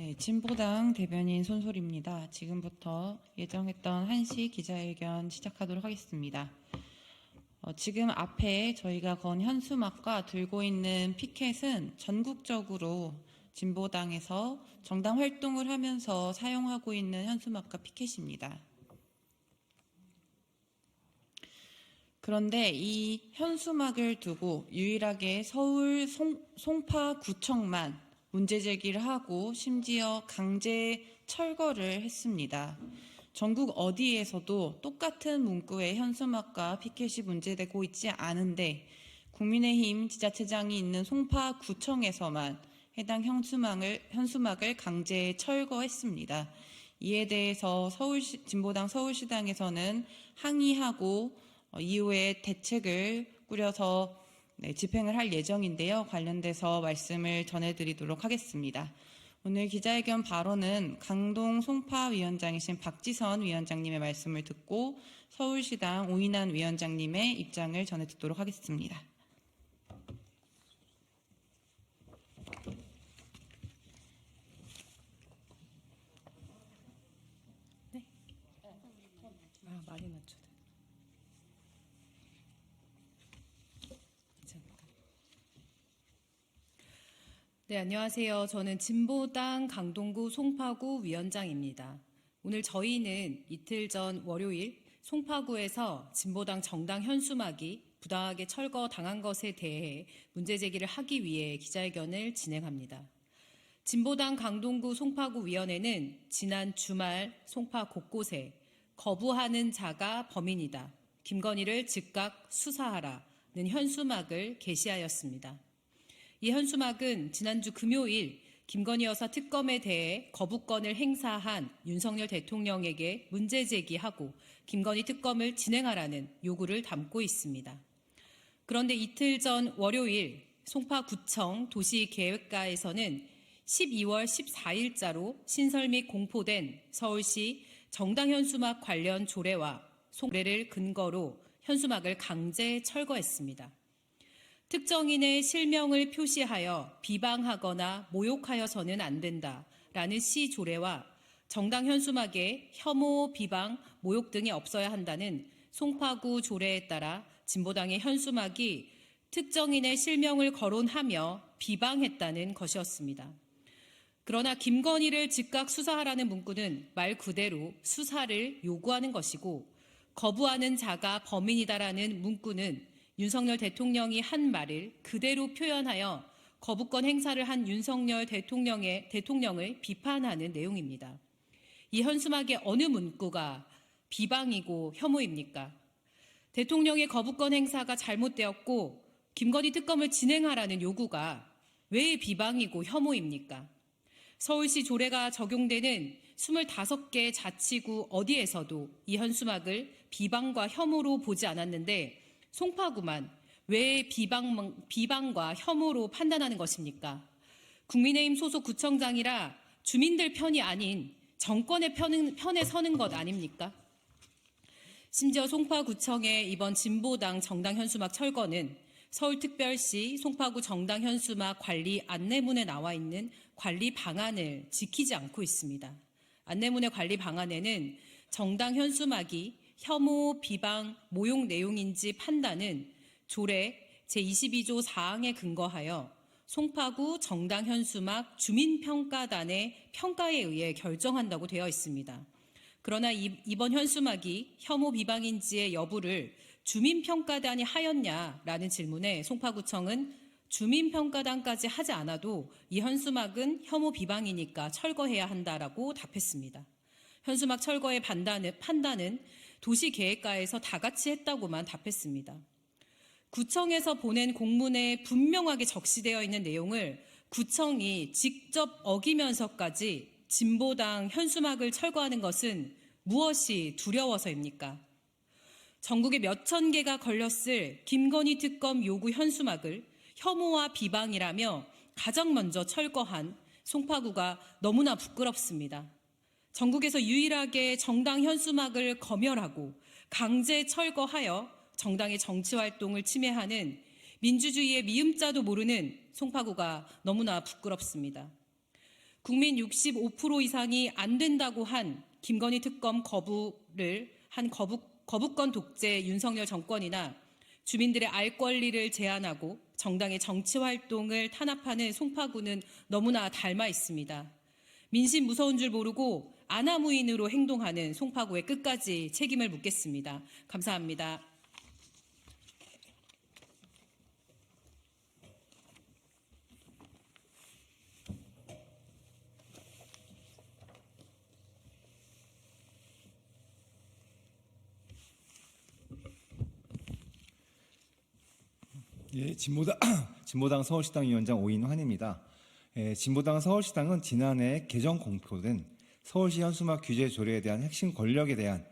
네, 진보당 대변인 손솔입니다. 지금부터 예정했던 1시 기자회견 시작하도록 하겠습니다. 지금 앞에 저희가 건 현수막과 들고 있는 피켓은 전국적으로 진보당에서 정당 활동을 하면서 사용하고 있는 현수막과 피켓입니다. 그런데 이 현수막을 두고 유일하게 서울 송파구청만 문제 제기를 하고 심지어 강제 철거를 했습니다. 전국 어디에서도 똑같은 문구의 현수막과 피켓이 문제되고 있지 않은데 국민의힘 지자체장이 있는 송파구청에서만 해당 현수막을 강제 철거했습니다. 이에 대해서 진보당 서울시당에서는 항의하고 이후에 대책을 꾸려서 집행을 할 예정인데요. 관련돼서 말씀을 전해드리도록 하겠습니다. 오늘 기자회견 발언은 강동 송파위원장이신 박지선 위원장님의 말씀을 듣고 서울시당 오인환 위원장님의 입장을 전해 듣도록 하겠습니다. 네. 많이 낮춰. 네, 안녕하세요. 저는 진보당 강동구 송파구 위원장입니다. 오늘 저희는 이틀 전 월요일 송파구에서 진보당 정당 현수막이 부당하게 철거당한 것에 대해 문제 제기를 하기 위해 기자회견을 진행합니다. 진보당 강동구 송파구 위원회는 지난 주말 송파 곳곳에 거부하는 자가 범인이다. 김건희를 즉각 수사하라는 현수막을 게시하였습니다. 이 현수막은 지난주 금요일 김건희 여사 특검에 대해 거부권을 행사한 윤석열 대통령에게 문제 제기하고 김건희 특검을 진행하라는 요구를 담고 있습니다. 그런데 이틀 전 월요일 송파구청 도시계획과에서는 12월 14일자로 신설 및 공포된 서울시 정당 현수막 관련 조례와 조례를 근거로 현수막을 강제 철거했습니다. 특정인의 실명을 표시하여 비방하거나 모욕하여서는 안 된다라는 시 조례와 정당 현수막에 혐오, 비방, 모욕 등이 없어야 한다는 송파구 조례에 따라 진보당의 현수막이 특정인의 실명을 거론하며 비방했다는 것이었습니다. 그러나 김건희를 즉각 수사하라는 문구는 말 그대로 수사를 요구하는 것이고 거부하는 자가 범인이다라는 문구는 윤석열 대통령이 한 말을 그대로 표현하여 거부권 행사를 한 윤석열 대통령을 비판하는 내용입니다. 이 현수막의 어느 문구가 비방이고 혐오입니까? 대통령의 거부권 행사가 잘못되었고 김건희 특검을 진행하라는 요구가 왜 비방이고 혐오입니까? 서울시 조례가 적용되는 25개 자치구 어디에서도 이 현수막을 비방과 혐오로 보지 않았는데 송파구만 왜 비방과 혐오로 판단하는 것입니까? 국민의힘 소속 구청장이라 주민들 편이 아닌 정권의 편에 서는 것 아닙니까? 심지어 송파구청의 이번 진보당 정당 현수막 철거는 서울특별시 송파구 정당 현수막 관리 안내문에 나와 있는 관리 방안을 지키지 않고 있습니다. 안내문의 관리 방안에는 정당 현수막이 혐오, 비방, 모욕 내용인지 판단은 조례 제22조 4항에 근거하여 송파구 정당 현수막 주민평가단의 평가에 의해 결정한다고 되어 있습니다. 그러나 이번 현수막이 혐오 비방인지의 여부를 주민평가단이 하였냐라는 질문에 송파구청은 주민평가단까지 하지 않아도 이 현수막은 혐오 비방이니까 철거해야 한다라고 답했습니다. 현수막 철거의 판단은 도시계획과에서 다 같이 했다고만 답했습니다. 구청에서 보낸 공문에 분명하게 적시되어 있는 내용을 구청이 직접 어기면서까지 진보당 현수막을 철거하는 것은 무엇이 두려워서입니까? 전국에 몇천 개가 걸렸을 김건희 특검 요구 현수막을 혐오와 비방이라며 가장 먼저 철거한 송파구가 너무나 부끄럽습니다. 전국에서 유일하게 정당 현수막을 검열하고 강제 철거하여 정당의 정치활동을 침해하는 민주주의의 미음자도 모르는 송파구가 너무나 부끄럽습니다. 국민 65% 이상이 안 된다고 한 김건희 특검 거부를 한 거부권 독재 윤석열 정권이나 주민들의 알 권리를 제한하고 정당의 정치 활동을 탄압하는 송파구는 너무나 닮아 있습니다. 민심 무서운 줄 모르고 아나무인으로 행동하는 송파구에 끝까지 책임을 묻겠습니다. 감사합니다. 예, 진보당 서울시당 위원장 오인환입니다. 진보당 서울시당은 지난해 개정 공표된 서울시 현수막 규제 조례에 대한 핵심 권력에 대한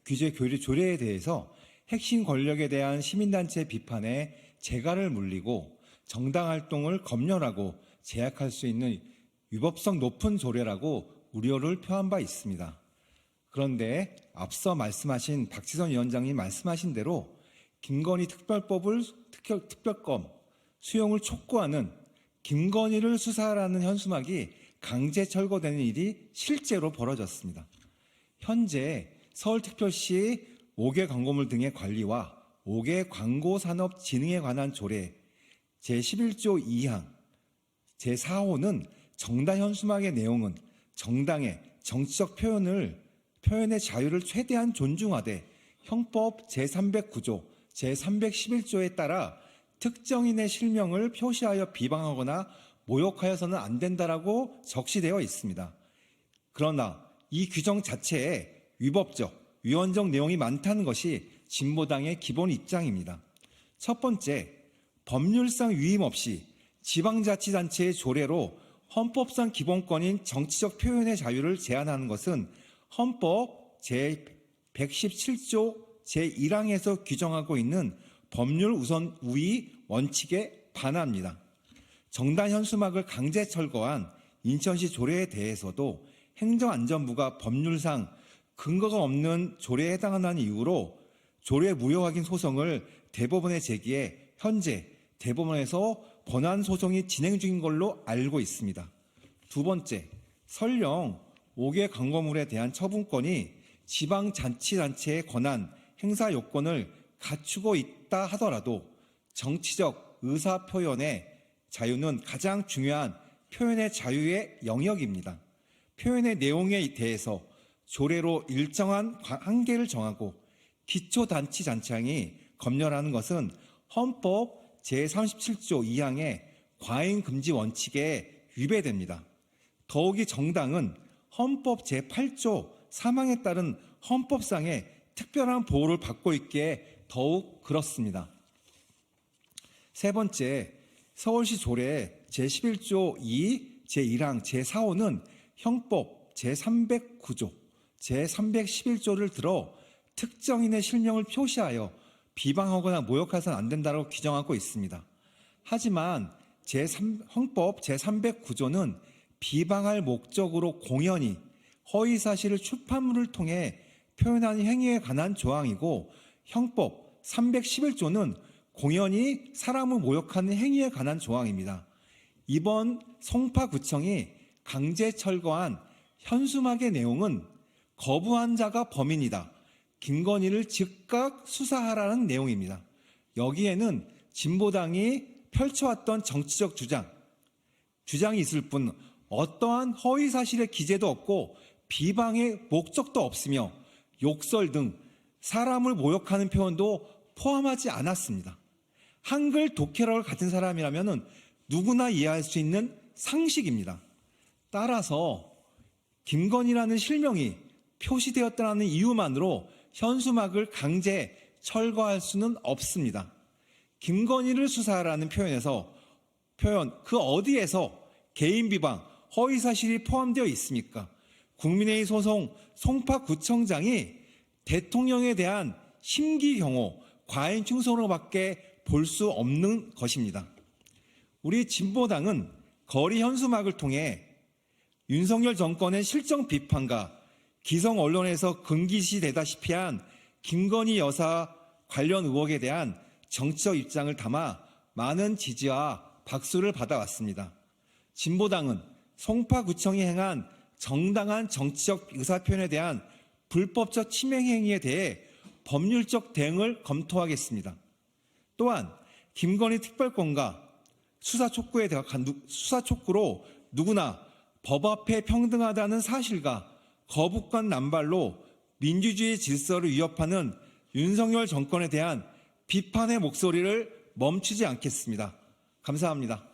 규제 교류 조례에 대해서 핵심 권력에 대한 시민단체 비판에 재갈을 물리고 정당 활동을 검열하고 제약할 수 있는 위법성 높은 조례라고 우려를 표한 바 있습니다. 그런데 앞서 말씀하신 박지선 위원장님 말씀하신 대로 김건희 특별검 수용을 촉구하는 김건희를 수사하라는 현수막이 강제 철거되는 일이 실제로 벌어졌습니다. 현재 서울특별시 5개 광고물 등의 관리와 5개 광고산업진흥에 관한 조례 제11조 2항 제4호는 정당 현수막의 내용은 정당의 정치적 표현의 자유를 최대한 존중하되 형법 제309조 제311조에 따라 특정인의 실명을 표시하여 비방하거나 모욕하여서는 안 된다라고 적시되어 있습니다. 그러나 이 규정 자체에 위법적, 위헌적 내용이 많다는 것이 진보당의 기본 입장입니다. 첫 번째, 법률상 위임 없이 지방자치단체의 조례로 헌법상 기본권인 정치적 표현의 자유를 제한하는 것은 헌법 제117조 제1항에서 규정하고 있는 법률 우선 우위 원칙에 반합니다. 정당 현수막을 강제 철거한 인천시 조례에 대해서도 행정안전부가 법률상 근거가 없는 조례에 해당한다는 이유로 조례 무효 확인 소송을 대법원에 제기해 현재 대법원에서 권한 소송이 진행 중인 걸로 알고 있습니다. 두 번째, 설령 5개 광고물에 대한 처분권이 지방자치단체의 권한 행사 요건을 갖추고 있다 하더라도 정치적 의사표현의 자유는 가장 중요한 표현의 자유의 영역입니다. 표현의 내용에 대해서 조례로 일정한 한계를 정하고 기초단체장이 검열하는 것은 헌법 제37조 2항의 과잉금지 원칙에 위배됩니다. 더욱이 정당은 헌법 제8조 3항에 따른 헌법상의 특별한 보호를 받고 있기에 더욱 그렇습니다. 세 번째, 서울시 조례 제11조 2, 제1항, 제4호는 형법 제309조, 제311조를 들어 특정인의 실명을 표시하여 비방하거나 모욕해서는 안 된다고 규정하고 있습니다. 하지만 헌법 제309조는 비방할 목적으로 공연히 허위사실을 출판물을 통해 표현한 행위에 관한 조항이고 형법 311조는 공연히 사람을 모욕하는 행위에 관한 조항입니다. 이번 송파구청이 강제 철거한 현수막의 내용은 거부한 자가 범인이다. 김건희를 즉각 수사하라는 내용입니다. 여기에는 진보당이 펼쳐왔던 정치적 주장이 있을 뿐 어떠한 허위사실의 기재도 없고 비방의 목적도 없으며 욕설 등 사람을 모욕하는 표현도 포함하지 않았습니다. 한글 독해력을 가진 사람이라면 누구나 이해할 수 있는 상식입니다. 따라서 김건희라는 실명이 표시되었다는 이유만으로 현수막을 강제 철거할 수는 없습니다. 김건희를 수사하라는 표현 그 어디에서 개인 비방, 허위사실이 포함되어 있습니까? 국민의힘 소속 송파구청장이 대통령에 대한 심기경호, 과잉 충성으로밖에 볼 수 없는 것입니다. 우리 진보당은 거리 현수막을 통해 윤석열 정권의 실정 비판과 기성 언론에서 금기시되다시피 한 김건희 여사 관련 의혹에 대한 정치적 입장을 담아 많은 지지와 박수를 받아왔습니다. 진보당은 송파구청이 행한 정당한 정치적 의사표현에 대한 불법적 침해 행위에 대해 법률적 대응을 검토하겠습니다. 또한 김건희 특별권과 수사 촉구로 누구나 법 앞에 평등하다는 사실과 거부권 남발로 민주주의 질서를 위협하는 윤석열 정권에 대한 비판의 목소리를 멈추지 않겠습니다. 감사합니다.